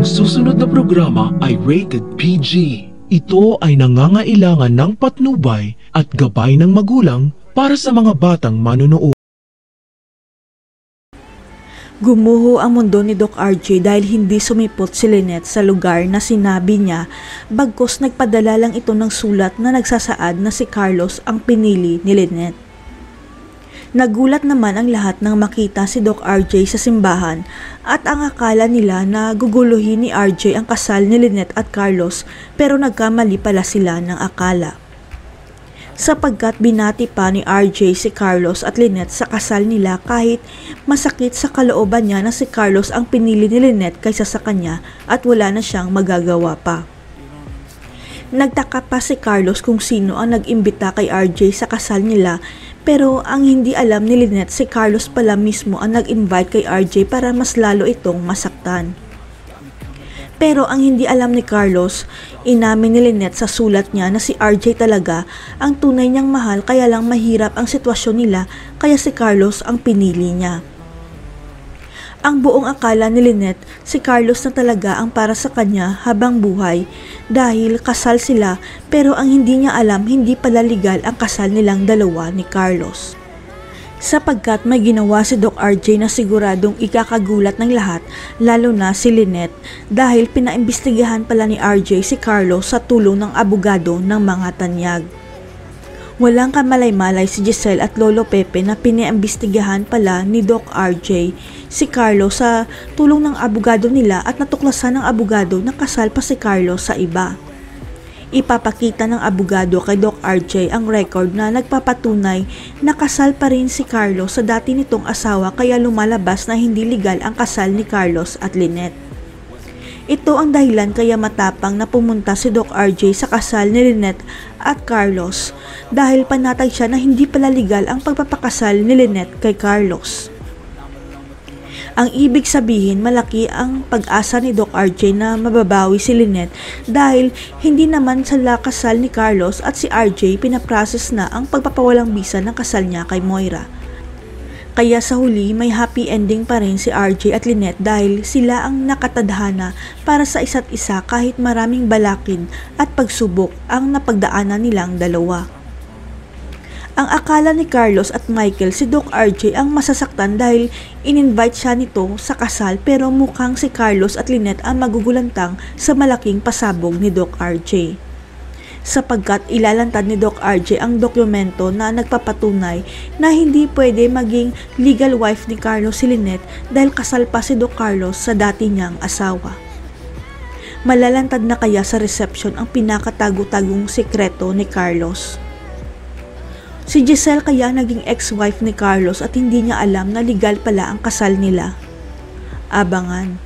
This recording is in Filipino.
Ang susunod na programa ay rated PG. Ito ay nangangailangan ng patnubay at gabay ng magulang para sa mga batang manunood. Gumuho ang mundo ni Doc RJ dahil hindi sumipot si Lynette sa lugar na sinabi niya, bagkus nagpadala lang ito ng sulat na nagsasaad na si Carlos ang pinili ni Lynette. Nagulat naman ang lahat nang makita si Doc RJ sa simbahan at ang akala nila na guguluhin ni RJ ang kasal ni Lynette at Carlos, pero nagkamali pala sila ng akala. Sapagkat binati pa ni RJ si Carlos at Lynette sa kasal nila kahit masakit sa kalooban niya na si Carlos ang pinili ni Lynette kaysa sa kanya at wala na siyang magagawa pa. Nagtaka pa si Carlos kung sino ang nag-imbita kay RJ sa kasal nila, pero ang hindi alam ni Lynette, si Carlos pala mismo ang nag-invite kay RJ para mas lalo itong masaktan. Pero ang hindi alam ni Carlos, inamin ni Lynette sa sulat niya na si RJ talaga ang tunay niyang mahal, kaya lang mahirap ang sitwasyon nila kaya si Carlos ang pinili niya. Ang buong akala ni Lynette, si Carlos na talaga ang para sa kanya habang buhay dahil kasal sila, pero ang hindi niya alam, hindi pala legal ang kasal nilang dalawa ni Carlos. Sapagkat may ginawa si Doc RJ na siguradong ikakagulat ng lahat, lalo na si Lynette, dahil pinaimbestigahan pala ni RJ si Carlos sa tulong ng abogado ng mga tanyag. Walang kamalay-malay si Giselle at Lolo Pepe na pinaimbestigahan pala ni Doc RJ si Carlos sa tulong ng abogado nila at natuklasan ng abogado na kasal pa si Carlos sa iba. Ipapakita ng abogado kay Doc RJ ang record na nagpapatunay na kasal pa rin si Carlos sa dati nitong asawa, kaya lumalabas na hindi legal ang kasal ni Carlos at Lynette. Ito ang dahilan kaya matapang na pumunta si Doc RJ sa kasal ni Lynette at Carlos dahil panatag siya na hindi pala legal ang pagpapakasal ni Lynette kay Carlos. Ang ibig sabihin, malaki ang pag-asa ni Doc RJ na mababawi si Lynette dahil hindi naman sila kasal ni Carlos at si RJ pinaprocess na ang pagpapawalang bisa ng kasal niya kay Moira. Kaya sa huli may happy ending pa rin si RJ at Lynette dahil sila ang nakatadhana para sa isa't isa kahit maraming balakin at pagsubok ang napagdaanan nilang dalawa. Ang akala ni Carlos at Michael, si Doc RJ ang masasaktan dahil in-invite siya nito sa kasal, pero mukhang si Carlos at Lynette ang magugulantang sa malaking pasabog ni Doc RJ. Sapagkat ilalantad ni Doc RJ ang dokumento na nagpapatunay na hindi pwede maging legal wife ni Carlos si Lynette dahil kasal pa si Doc Carlos sa dati niyang asawa. Malalantad na kaya sa reception ang pinakatago-tagong sekreto ni Carlos? Si Giselle kaya naging ex-wife ni Carlos at hindi niya alam na legal pala ang kasal nila? Abangan.